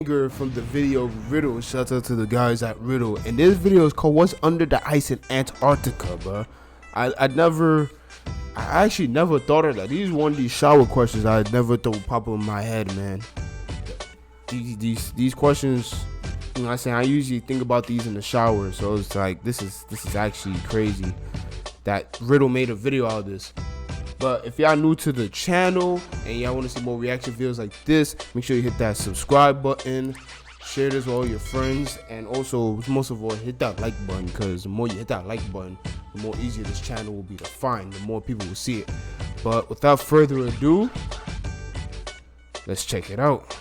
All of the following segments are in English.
From the video Riddle. Shout out to the guys at Riddle. And this video is called "What's Under the Ice in Antarctica," bro. I actually never thought of that. These shower questions I never thought would pop up in my head, man. These questions, you know what I'm saying, I usually think about these in the shower, so it's like this is actually crazy that Riddle made a video out of this. But if y'all new to the channel and y'all want to see more reaction videos like this, make sure you hit that subscribe button, share this with all your friends, and also, most of all, hit that like button, because the more you hit that like button, the more easier this channel will be to find, the more people will see it. But without further ado, let's check it out.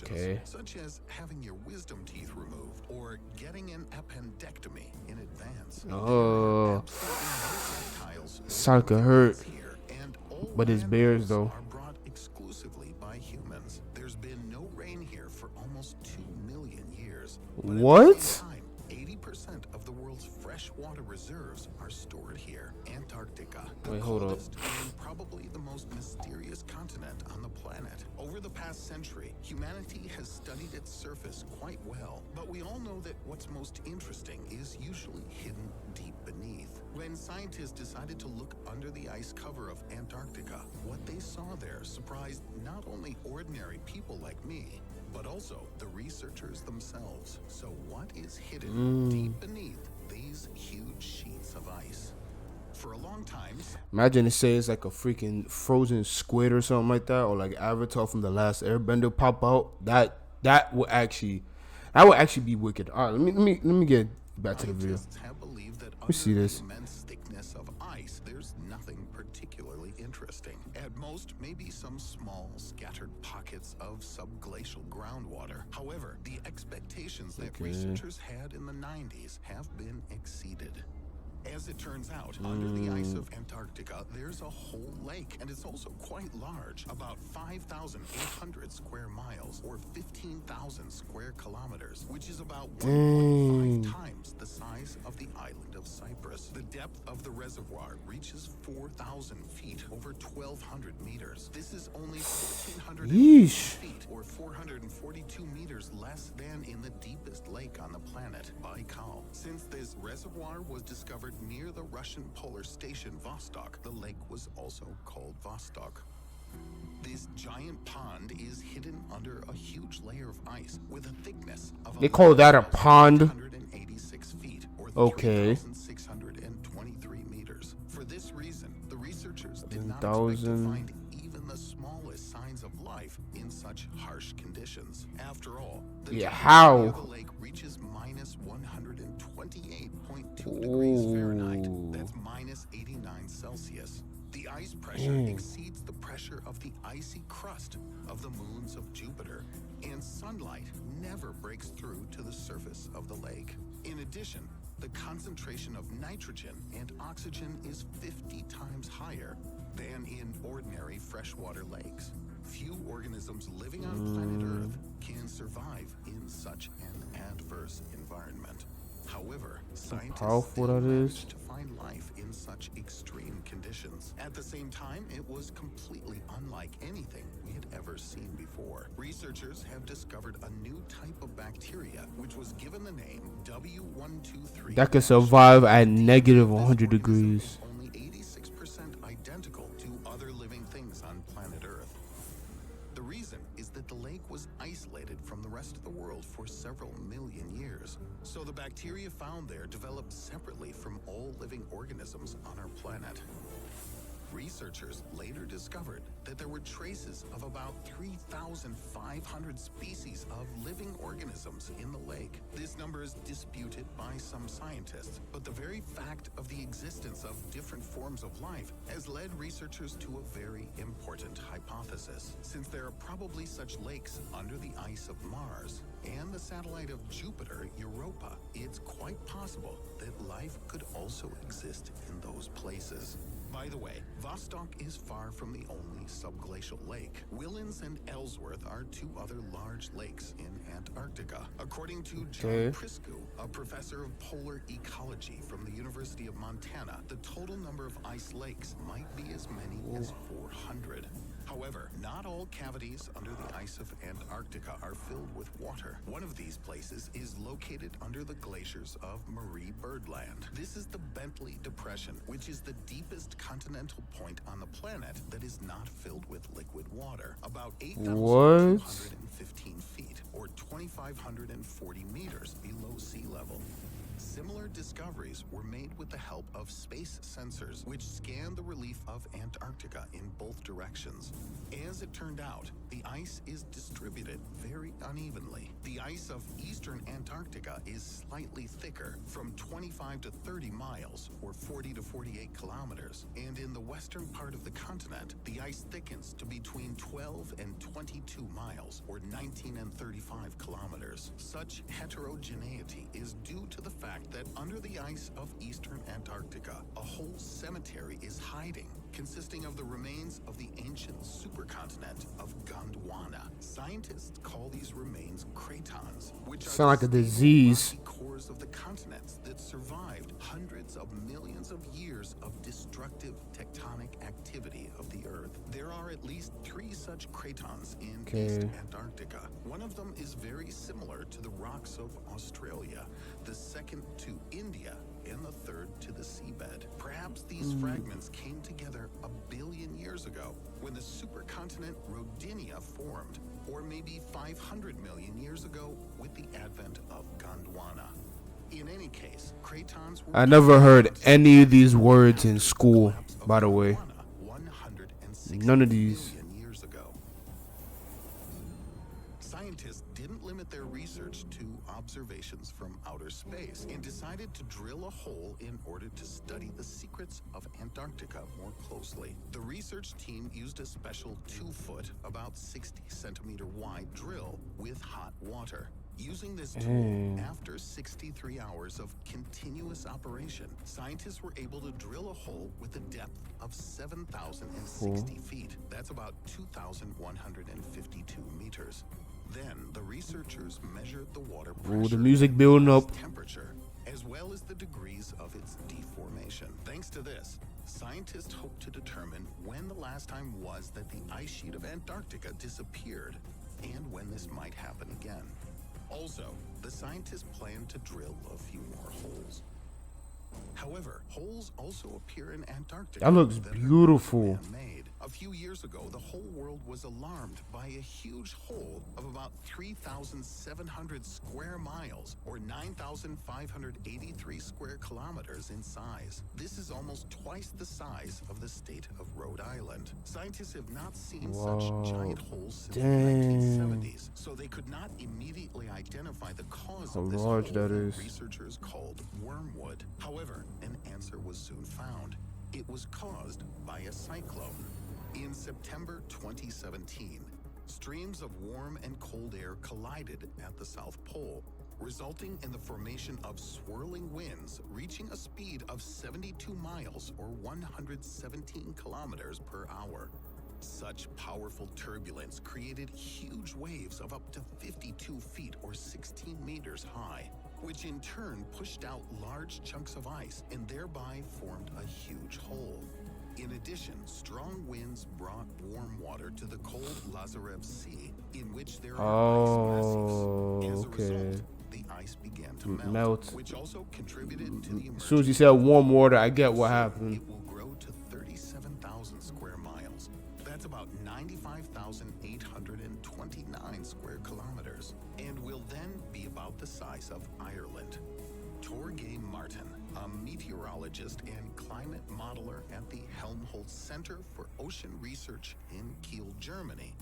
Okay. Such as having your wisdom teeth removed or getting an appendectomy in advance. Oh, sound could hurt, but it's bears though. Are brought exclusively by humans. There's been no rain here for almost 2 million years. What? 80% of the world's freshwater reserves are stored here. Antarctica. Wait, hold up. Probably the most mysterious continent on the planet. Over the past century, humanity has studied its surface quite well, but we all know that what's most interesting is usually hidden deep beneath. When scientists decided to look under the ice cover of Antarctica, what they saw there surprised not only ordinary people like me, but also the researchers themselves. So what is hidden deep beneath these huge sheets of ice? For a long time, imagine it says like a freaking frozen squid or something like that, or like Avatar from the Last Airbender pop out. That would actually be wicked. All right, let me get back to the video. Let me see this. Immense thickness of ice, there's nothing particularly interesting. At most, maybe some small scattered pockets of subglacial groundwater. However, the expectations that researchers had in the 90s have been exceeded. As it turns out, under the ice of Antarctica, there's a whole lake, and it's also quite large, about 5,800 square miles, or 15,000 square kilometers, which is about 1.5 times the size of the island of Cyprus. The depth of the reservoir reaches 4,000 feet, over 1,200 meters. This is only 1,400 feet, or 442 meters less than in the deepest lake on the planet, Baikal. Since this reservoir was discovered near the Russian polar station Vostok, the lake was also called Vostok. This giant pond is hidden under a huge layer of ice with a thickness of They call that a pond. 186 feet, or 3,623 meters. For this reason, the researchers did not expect to find even the smallest signs of life in such harsh conditions. After all, the temperature of the lake reaches minus 128.2 degrees Fahrenheit. That's minus 89 Celsius. The ice pressure exceeds the pressure of the icy crust of the moons of Jupiter, and sunlight never breaks through to the surface of the lake. In addition, the concentration of nitrogen and oxygen is 50 times higher than in ordinary freshwater lakes. Few organisms living on planet Earth can survive in such an adverse environment. However, scientists still managed to find life in such extreme conditions. At the same time, it was completely unlike anything we had ever seen before. Researchers have discovered a new type of bacteria, which was given the name W123. That can survive at negative 100 degrees. Only 86% identical to other living things on planet Earth. The reason is that the lake was isolated from the rest of the world for several million years. So the bacteria found there developed separately from all living organisms on our planet. Researchers later discovered that there were traces of about 3,500 species of living organisms in the lake. This number is disputed by some scientists, but the very fact of the existence of different forms of life has led researchers to a very important hypothesis. Since there are probably such lakes under the ice of Mars and the satellite of Jupiter, Europa, it's quite possible that life could also exist in those places. By the way, Vostok is far from the only subglacial lake. Willens and Ellsworth are two other large lakes in Antarctica. According to John Priscu, a professor of polar ecology from the University of Montana, the total number of ice lakes might be as many as 400. However, not all cavities under the ice of Antarctica are filled with water. One of these places is located under the glaciers of Marie Birdland. This is the Bentley Depression, which is the deepest continental point on the planet that is not filled with liquid water. About 8,215 feet, or 2,540 meters below sea level. Similar discoveries were made with the help of space sensors, which scanned the relief of Antarctica in both directions. As it turned out, the ice is distributed very unevenly. The ice of eastern Antarctica is slightly thicker, from 25 to 30 miles, or 40 to 48 kilometers. And in the western part of the continent, the ice thickens to between 12 and 22 miles, or 19 and 35 kilometers. Such heterogeneity is due to the fact that under the ice of eastern Antarctica, a whole cemetery is hiding, consisting of the remains of the ancient supercontinent of Gondwana. Scientists call these remains cratons, which are sound like a disease. cores of the continents that survived hundreds of millions of years of destructive tectonic activity of the Earth. There are at least 3 such cratons in East Antarctica. One of them is very similar to the rocks of Australia, the second to India, and the third to the seabed. Perhaps these fragments came together a billion years ago when the supercontinent Rodinia formed, or maybe 500 million years ago with the advent of Gondwana. In any case, cratons were... I never heard any of these words in school, by the way. None of these. Years ago. Scientists didn't limit their research to observations from outer space and decided to drill a hole in order to study the secrets of Antarctica more closely. The research team used a special 2-foot, about 60 centimeter wide drill with hot water. Using this tool, after 63 hours of continuous operation, scientists were able to drill a hole with a depth of 7,060 feet. That's about 2,152 meters. Then the researchers measured the water pressure, the music building up, temperature, as well as the degrees of its deformation. Thanks to this, scientists hope to determine when the last time was that the ice sheet of Antarctica disappeared and when this might happen again. Also, the scientists plan to drill a few more holes. However, holes also appear in Antarctica. That looks beautiful. Man-made. A few years ago, the whole world was alarmed by a huge hole of about 3,700 square miles, or 9,583 square kilometers in size. This is almost twice the size of the state of Rhode Island. Scientists have not seen such giant holes since the 1970s, so they could not immediately identify the cause of this hole that researchers called wormwood. However, an answer was soon found. It was caused by a cyclone. In September 2017, streams of warm and cold air collided at the South Pole, resulting in the formation of swirling winds reaching a speed of 72 miles or 117 kilometers per hour. Such powerful turbulence created huge waves of up to 52 feet or 16 meters high, which in turn pushed out large chunks of ice and thereby formed a huge hole. In addition, strong winds brought warm water to the cold Lazarev Sea, in which there are ice massives. As a result, the ice began to melt, which also contributed to the emergence. As soon as you said warm water, I get what happened. It will grow to 37,000 square miles. That's about 95,829 square kilometers, and will then be about the size of Ireland. Torgay Martin, a meteorologist and climate modeler at the Helmholtz Center for Ocean Research in Kiel, Germany,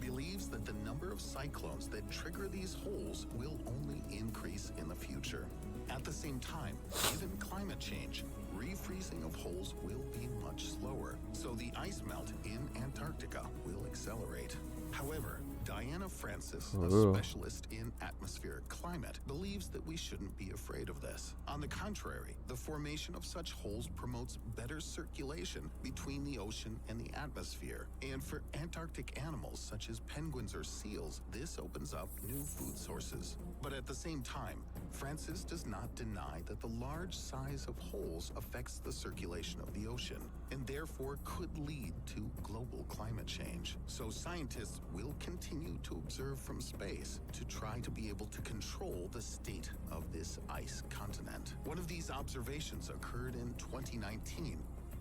believes that the number of cyclones that trigger these holes will only increase in the future. At the same time, given climate change, refreezing of holes will be much slower, so the ice melt in Antarctica will accelerate. However, Diana Francis, For a real. specialist in atmospheric climate, believes that we shouldn't be afraid of this. On the contrary, the formation of such holes promotes better circulation between the ocean and the atmosphere. And for Antarctic animals such as penguins or seals, this opens up new food sources. But at the same time, Francis does not deny that the large size of holes affects the circulation of the ocean, and therefore could lead to global climate change. So scientists will continue to observe from space to try to be able to control the state of this ice continent. One of these observations occurred in 2019,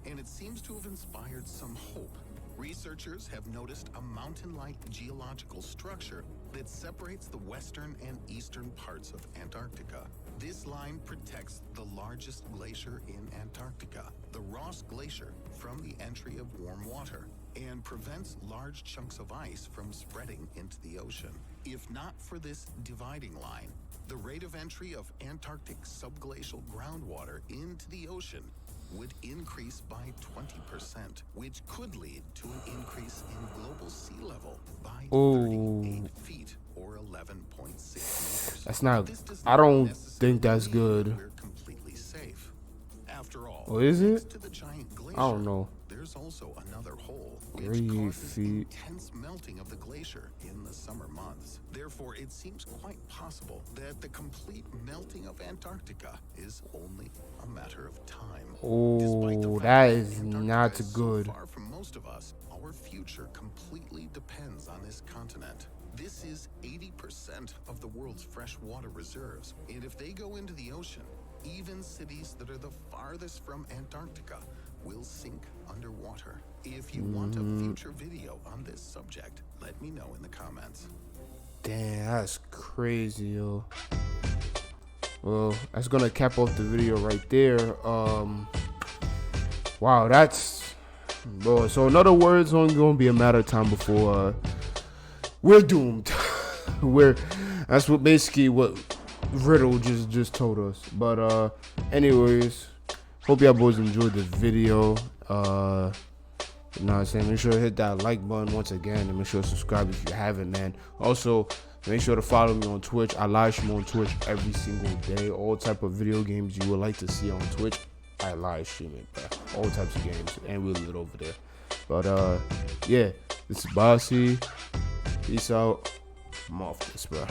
and it seems to have inspired some hope. Researchers have noticed a mountain-like geological structure that separates the western and eastern parts of Antarctica. This line protects the largest glacier in Antarctica, the Ross Glacier, from the entry of warm water, and prevents large chunks of ice from spreading into the ocean. If not for this dividing line, the rate of entry of Antarctic subglacial groundwater into the ocean would increase by 20%, which could lead to an increase in global sea level by 38 feet or 11.6 meters. That's not. This does I don't necessarily think that's mean good. We're completely safe. After all, Oh, is it? next to the giant glacier, I don't know. there's also another hole, which 3 causes feet. intense melting of the glacier in the summer months. Therefore, it seems quite possible that the complete melting of Antarctica is only a matter of time. Despite the Oh, fact that is Antarctica not is good. So far from most of us, our future completely depends on this continent. This is 80% of the world's freshwater reserves, and if they go into the ocean, even cities that are the farthest from Antarctica will sink underwater. If you want a future video on this subject, let me know in the comments. Damn, that's crazy, yo. Well, that's gonna cap off the video right there. Wow, that's, bro. So in other words, only gonna be a matter of time before we're doomed. That's what basically what Riddle just told us. But anyways, hope y'all boys enjoyed the video. You know what I'm saying? Make sure to hit that like button once again, and make sure to subscribe if you haven't, man. Also, make sure to follow me on Twitch. I live stream on Twitch every single day. All type of video games you would like to see on Twitch, I live stream it, bro. All types of games, and we'll leave it over there. But yeah, this is Bossy. Peace out. I'm off this, bro.